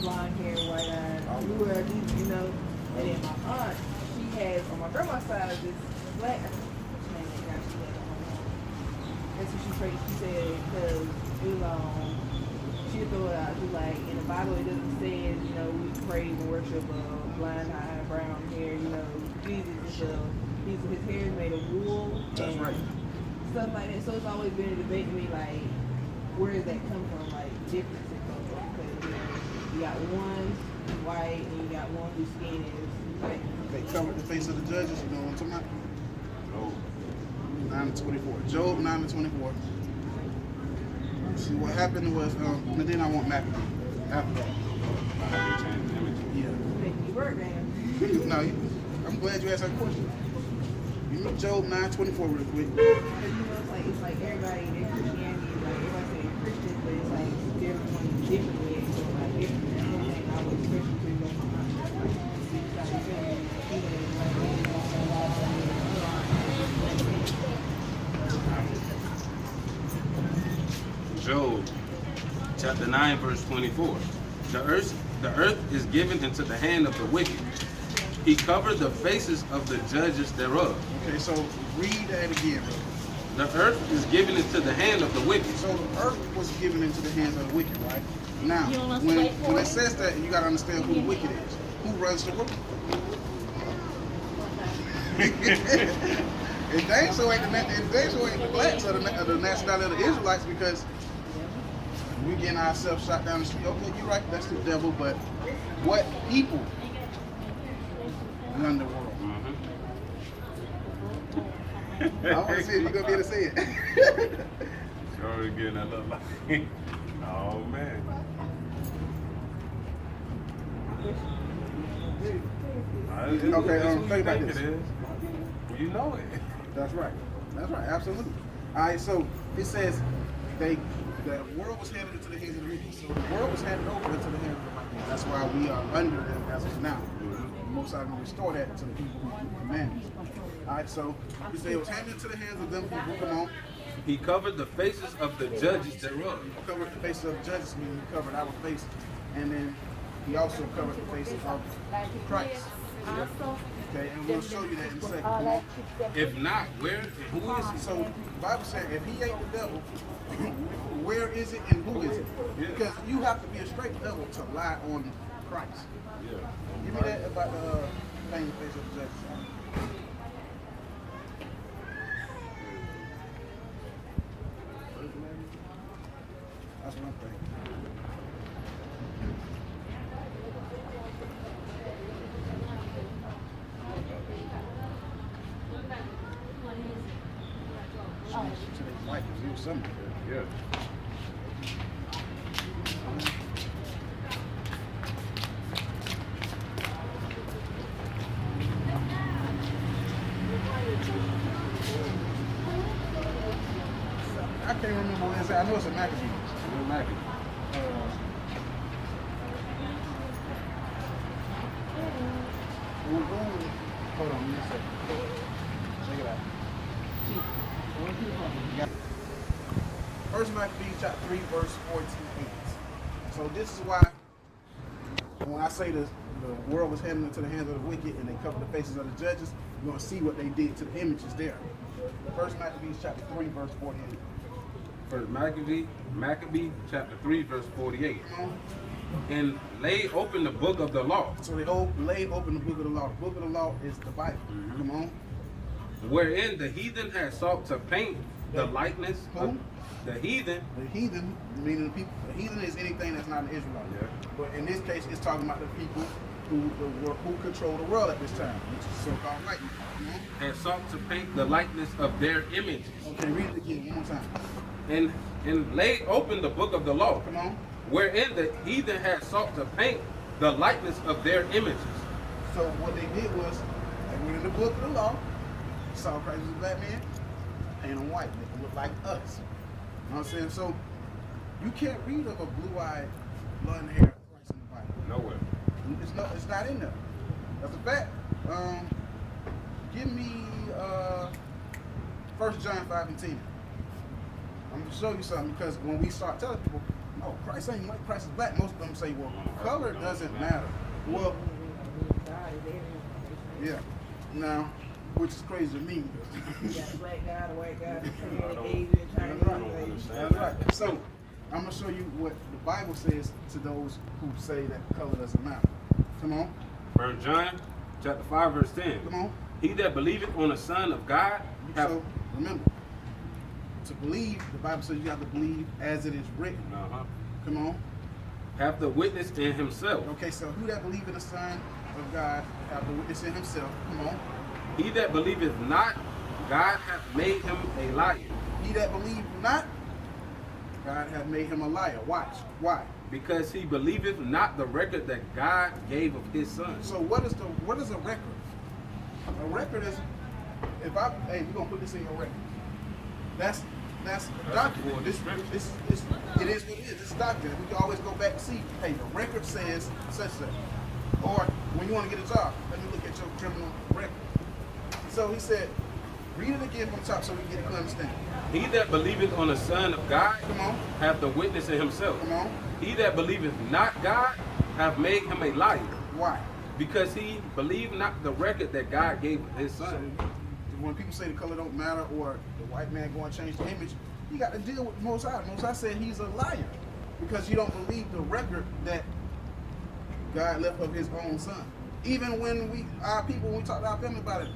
blonde hair, white eyes, blue hair, you know. And then my aunt, she has on my grandma's side this black. What's her name? That guy she had on her mom. That's what she prayed. She said because it was she throw it out. She like in the Bible it doesn't say you know we praise and worship blind eye, brown hair, you know Jesus and stuff. His hair is made of wool. That's right. Stuff like that. So it's always been a debate to me like where does that come from? Like difference it comes from because you got one who's white and you got one whose skin is like. They covered the face of the judges. You know what I'm talking about? Job 9:24. Job 9:24. See what happened was, and then I want Mac after that. Yeah. You work, man. No, I'm glad you asked that question. You know Job 9:24 real quick. Because you know it's like everybody their Christianity is like everybody say they're Christians, but it's like everyone differently. So like different. That's one thing I was Christian to go on. Job chapter 9 verse 24. The earth is given into the hand of the wicked. He covered the faces of the judges thereof. Okay, so read that again, bro. The earth is given into the hand of the wicked. So the earth was given into the hands of the wicked, right? Now, when it says that, you got to understand who the wicked is. Who runs the world? And they so ain't the blacks of the nationality of the Israelites because we getting ourselves shot down the street. Okay, you're right, that's the devil, but what people run the world? I want to see if you're going to be able to say it. Sure again, I love like, oh man. Okay, think about this. You know it. That's right. That's right. Absolutely. All right. So it says the world was handed into the hands of the wicked. So the world was handed over into the hands of the wicked. That's why we are under them as of now. Most I will restore that to the people who keep the commandments. All right. So he said it was handed into the hands of them who come on. He covered the faces of the judges thereof. He covered the faces of the judges, meaning he covered our face, and then he also covered the faces of Christ. Okay, and we'll show you that in a second. If not, where and who is he? So the Bible said if he ain't the devil, where is it and who is it? Because you have to be a straight devil to lie on Christ. Yeah. Give me that about the thing the face of the judges. That's what I'm thinking. Today's life is real something. Yeah. I can't remember what it said. I know it's a magazine. Little Mackie. Hold on, give me a second. Check it out. First Maccabees chapter 3, verse 14. So this is why when I say the world was handed into the hands of the wicked and they covered the faces of the judges, you're going to see what they did to the images there. First Maccabees chapter 3, verse 48. First Maccabee chapter 3 verse 48. And lay open the book of the law. So they laid open the book of the law. The book of the law is the Bible. Come on. Wherein the heathen had sought to paint the likeness of the heathen. The heathen, meaning the people. The heathen is anything that's not an Israelite. Yeah. But in this case, it's talking about the people who control the world at this time, which is so-called white people. Had sought to paint the likeness of their images. Okay, read it again one more time. And laid open the book of the law. Come on. Wherein the heathen had sought to paint the likeness of their images. So what they did was, they went in the book of the law, saw Christ as a black man, paint him white, make him look like us. You know what I'm saying? So you can't read of a blue-eyed, blonde-haired Christ in the Bible. Nowhere. It's not in there. That's a fact. Give me 1 John 5 and 10. I'm going to show you something because when we start telling people, oh, Christ ain't white, Christ is black. Most of them say, well, color doesn't matter. Well, God is everywhere. yeah. Now, which is crazy to me. You got a black guy, a white guy, don't- Asian, That's right. Chinese. That's right. So, I'm going to show you what the Bible says to those who say that color doesn't matter. Come on. 1 John chapter 5 verse 10. Come on. He that believeth on the Son of God have So, remember, to believe, the Bible says you have to believe as it is written. Come on. have the witness in himself. Okay, so who that believe in the Son of God have the witness in himself? Come on. He that believeth not, God hath made him a liar. He that believe not, God hath made him a liar. Watch. Why? Because he believeth not the record that God gave of his Son. So what is a record? A record is, hey, we're gonna put this in your record. That's a document. This it is what it is. It's a document. We can always go back and see. Hey, the record says such. Or when you want to get a job, let me look at your criminal record. So he said, read it again from the top so we can get a clear understanding. He that believeth on the Son of God Come on. hath the witness in himself. Come on. He that believeth not God hath made him a liar. Why? Because he believed not the record that God gave of his So Son. when people say the color don't matter or the white man going to change the image, you got to deal with the Most High. Most High said he's a liar because you don't believe the record that God left of his own Son. Even when we talk to our family about it,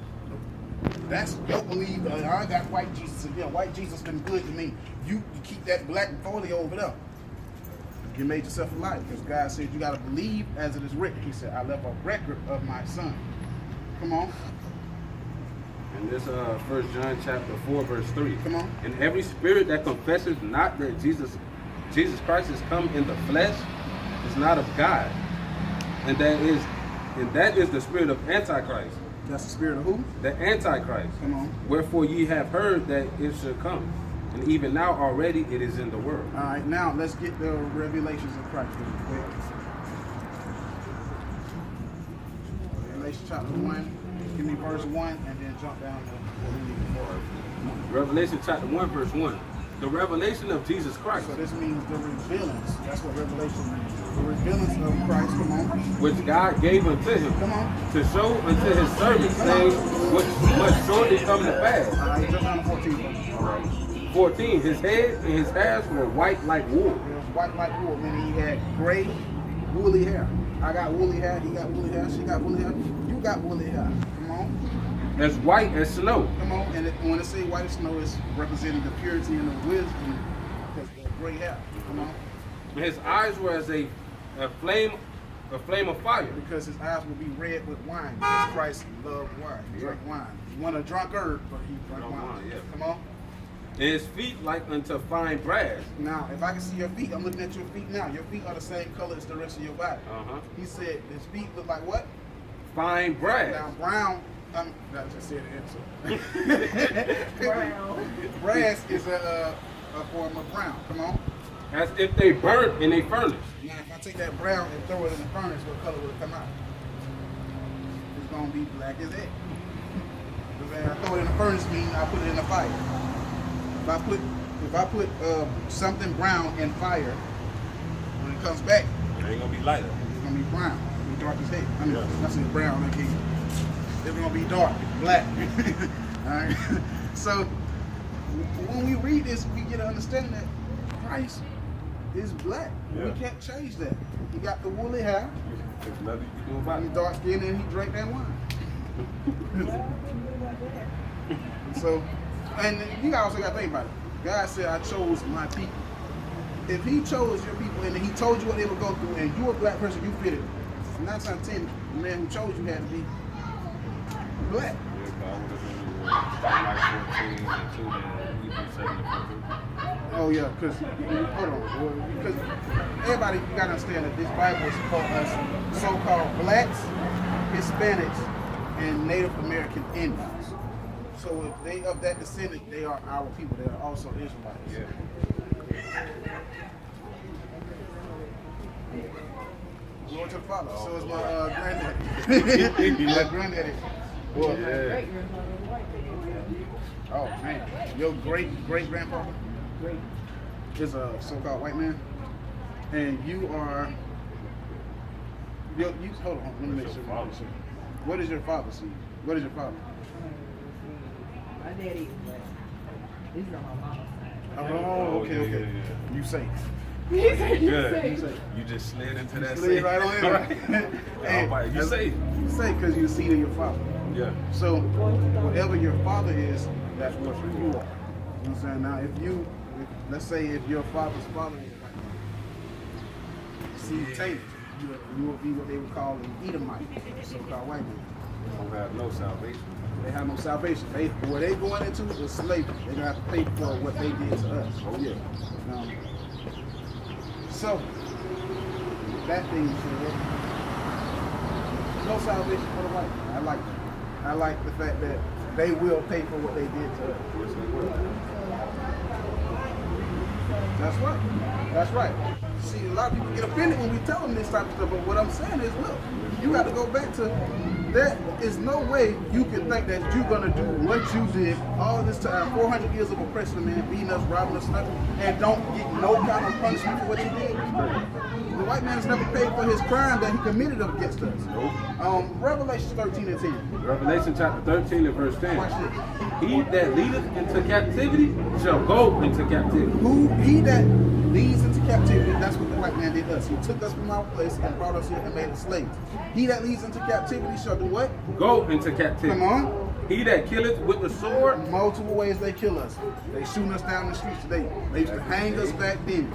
that's don't believe. I got white Jesus, and white Jesus been good to me. You keep that black folio over there. You made yourself a liar because God said you got to believe as it is written. He said, I left a record of my Son. Come on. And this 1 John chapter 4 verse 3. Come on. And every spirit that confesseth not that Jesus Christ is come in the flesh is not of God. And that is the spirit of Antichrist. That's the spirit of who? The Antichrist. Come on. Wherefore ye have heard that it should come. And even now already it is in the world. All right, now let's get the revelations of Christ really quick. Revelation chapter 1, give me verse 1, and then jump down to what we need for. Revelation chapter 1 verse 1. The revelation of Jesus Christ, So this means the revealance. That's what revelation means. The revealance of Christ, come on. which God gave unto him, Come on. to show unto his servants, saying, which must shortly come to pass. All right, jump down to 14. All right. 14. His head and his hairs were white like wool. It was white like wool, meaning he had gray, woolly hair. I got woolly hair, he got woolly hair, she got woolly hair, you got woolly hair. Come on. As white as snow. Come on, and when it say white as snow, it's representing the purity and the wisdom because of the gray hair. Come on, And his eyes were as a flame of fire. because his eyes will be red with wine. Because Christ loved wine. He drank wine. He wasn't a drunkard, but he drank Drank wine. wine, yeah. Come on. And his feet like unto fine brass. Now, if I can see your feet, I'm looking at your feet now. Your feet are the same color as the rest of your body. Uh-huh. He said his feet look like what? Fine brass. Now, brown. That just said the answer. Brown. Brass is a form of brown. Come on. As if they burnt in a furnace. Now, if I take that brown and throw it in the furnace, what color would it come out? It's gonna be black as it. If I throw it in the furnace, means I put it in the fire. If I put something brown in fire, when it comes back, It ain't gonna be lighter. it's gonna be brown. It'll be dark as heck. I mean, Yeah. I said brown. Okay, it's gonna be dark, black. All right. So when we read this, we get an understanding that Christ is black. Yeah. We can't change that. He got the woolly hair. There's nothing you can do about He's it. dark skinned and he drank that wine. So, and you also got to think about it. God said, I chose my people. If he chose your people and he told you what they would go through and you're a black person, you fit it. 9 times out of 10, the man who chose you had to be black. Oh yeah, because, hold on, because everybody, you got to understand that this Bible is called us so-called blacks, Hispanics, and Native American Indians. So if they of that descendant, they are our people. They are also Israelites. Yeah. Glory to the Father. So is my granddaddy. My granddaddy. Well, Yeah. oh man, your great grandfather Great. is a so-called white man. and you are. You hold on. Let me make sure. What is your father's seed? What is your father? My daddy, but this is on my mama's side. Oh, okay, okay. Yeah. You safe. He said, you Good. safe. You just slid into that. Slid right on in. Right. You safe. You safe because you're the seed of your father. Yeah. So whatever your father is, that's what you are. You know what I'm saying? Now, let's say if your father's father is like seed tainted, you will be what they would call an Edomite, so-called white man. Don't have no salvation. They have no salvation. What they going into is slavery. They're gonna have to pay for what they did to us. Oh yeah. So that being said, no salvation for the white man. I like the fact that they will pay for what they did to us. Yes, they will. That's right. That's right. See, a lot of people get offended when we tell them this type of stuff, but what I'm saying is, look, you got to go back to, there is no way you can think that you're going to do what you did all this time, 400 years of oppression, man, beating us, robbing us, and don't get no kind of punishment for what you did. The white man has never paid for his crime that he committed against us. Nope. Revelation 13 and 10. Revelation chapter 13 and verse 10. Watch this. He that leadeth into captivity shall go into captivity. He that leads into captivity, that's what the white man did us. He took us from our place and brought us here and made us slaves. He that leads into captivity shall do what? Go into captivity. Come on. He that killeth with the sword. Multiple ways they kill us. They shooting us down the streets today. They used to hang us back then.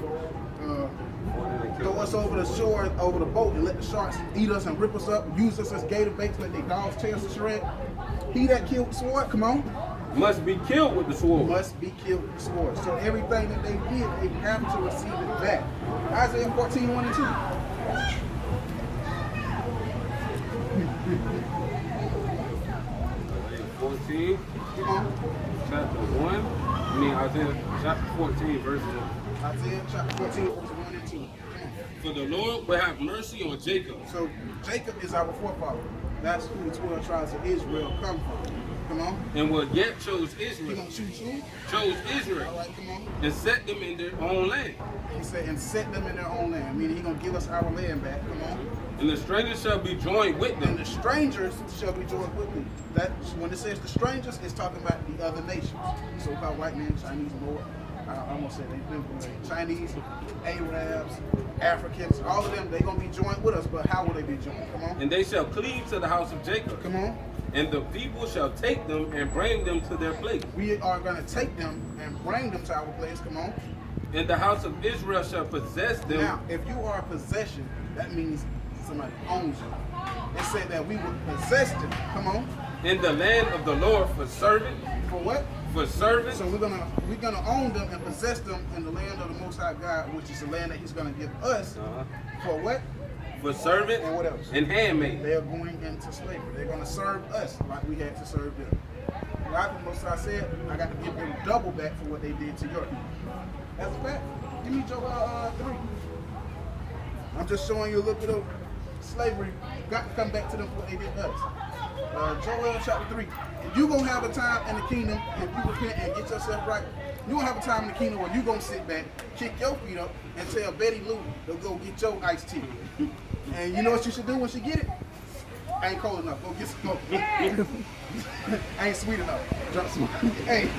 Throw us over the shore, over the boat, and let the sharks eat us and rip us up, use us as gator baits, let their dogs tear us to shred. He that killed with the sword, come on, Must be killed with the sword. must be killed with the sword. So everything that they did, they have to receive it back. Isaiah 14, 1 and 2. 14, Come on. chapter 1. I mean, Isaiah chapter 14, verse 1. Isaiah chapter 14, verse 1 and 2. Come on. For the Lord will have mercy on Jacob. So Jacob is our forefather. That's who the 12 tribes of Israel come from. Come on. And will yet chose You Israel. gonna choose who? Chose All Israel. right, come on. And set them in their own land. He said, and set them in their own land. Meaning he's gonna give us our land back. Come on. And the strangers shall be joined with And them. the strangers shall be joined with me. That when it says the strangers, it's talking about the other nations. So-called white men, Chinese, more. I almost said they Chinese, Arabs, Africans, all of them, they're gonna be joined with us, but how will they be joined? Come on. And they shall cleave to the house of Jacob. Come on. And the people shall take them and bring them to their place. We are gonna take them and bring them to our place. Come on. And the house of Israel shall possess them. Now, if you are a possession, that means somebody owns you. It said that we would possess them. Come on. In the land of the Lord for servant. For what? For servant. So we're gonna own them and possess them in the land of the Most High God, which is the land that He's gonna give us. For what? For servant. And what else? And handmaid. They are going into slavery. They're gonna serve us like we had to serve them. Like the Most High said, I got to give them double back for what they did to your people. That's a fact. Give me Joel 3. I'm just showing you a little bit of slavery. Got to come back to them for what they did to us. Joel chapter 3. You're going to have a time in the kingdom, if you repent and get yourself right, you're going to have a time in the kingdom where you're going to sit back, kick your feet up, and tell Betty Lou to go get your iced tea. And you know what you should do when she get it? Ain't cold enough. Go get some more. Ain't sweet enough. Hey,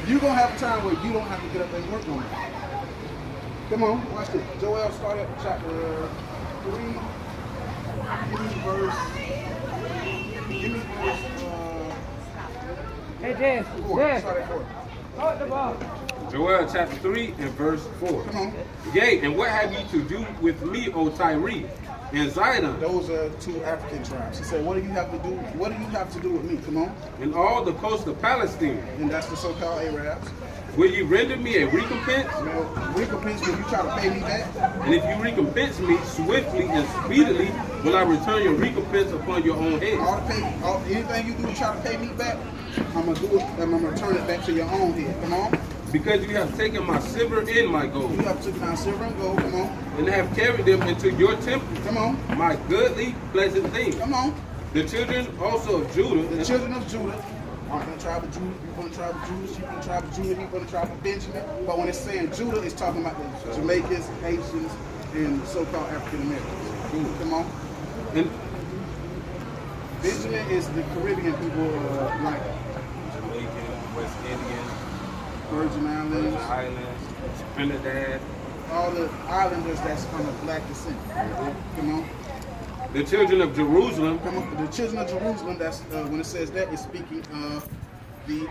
you're going to have a time where you don't have to get up and work no more. Come on, watch this. Joel started at chapter 3. Give me verse Hey, Jess. 4. Jess. Start at 4. Hold the ball. Joel chapter 3 and verse 4. Come on. Yea, and what have ye to do with me, O Tyre, and Zidon, Those are two African tribes. He said, what do you have to do? What do you have to do with me? Come on. and all the coast of Palestine? And that's the so-called Arabs. Will ye render me a recompense? Now, recompense when you try to pay me back. And if you recompense me swiftly and speedily, will I return your recompense upon your own head. Anything you do to try to pay me back, I'm gonna do it, and I'm gonna return it back to your own head. Come on. Because you have taken my silver and my gold, You have taken our silver and gold. Come on. and have carried them into your temple, Come on. my goodly, pleasant things. Come on. The children also of Judah, The children of Judah are from the tribe of Judah, you from the tribe of Judah, she from the tribe of Judah, he from the tribe of Benjamin. But when it's saying Judah, it's talking about the Jamaicans, Haitians, and so-called African Americans. Come on. And Benjamin is the Caribbean people, like Jamaican, West Indian, Virgin Virgin Islands, Islands, Trinidad. all the islanders that's of black descent. Come on. The children of Jerusalem. Come on. The children of Jerusalem, that's when it says that, it's speaking of the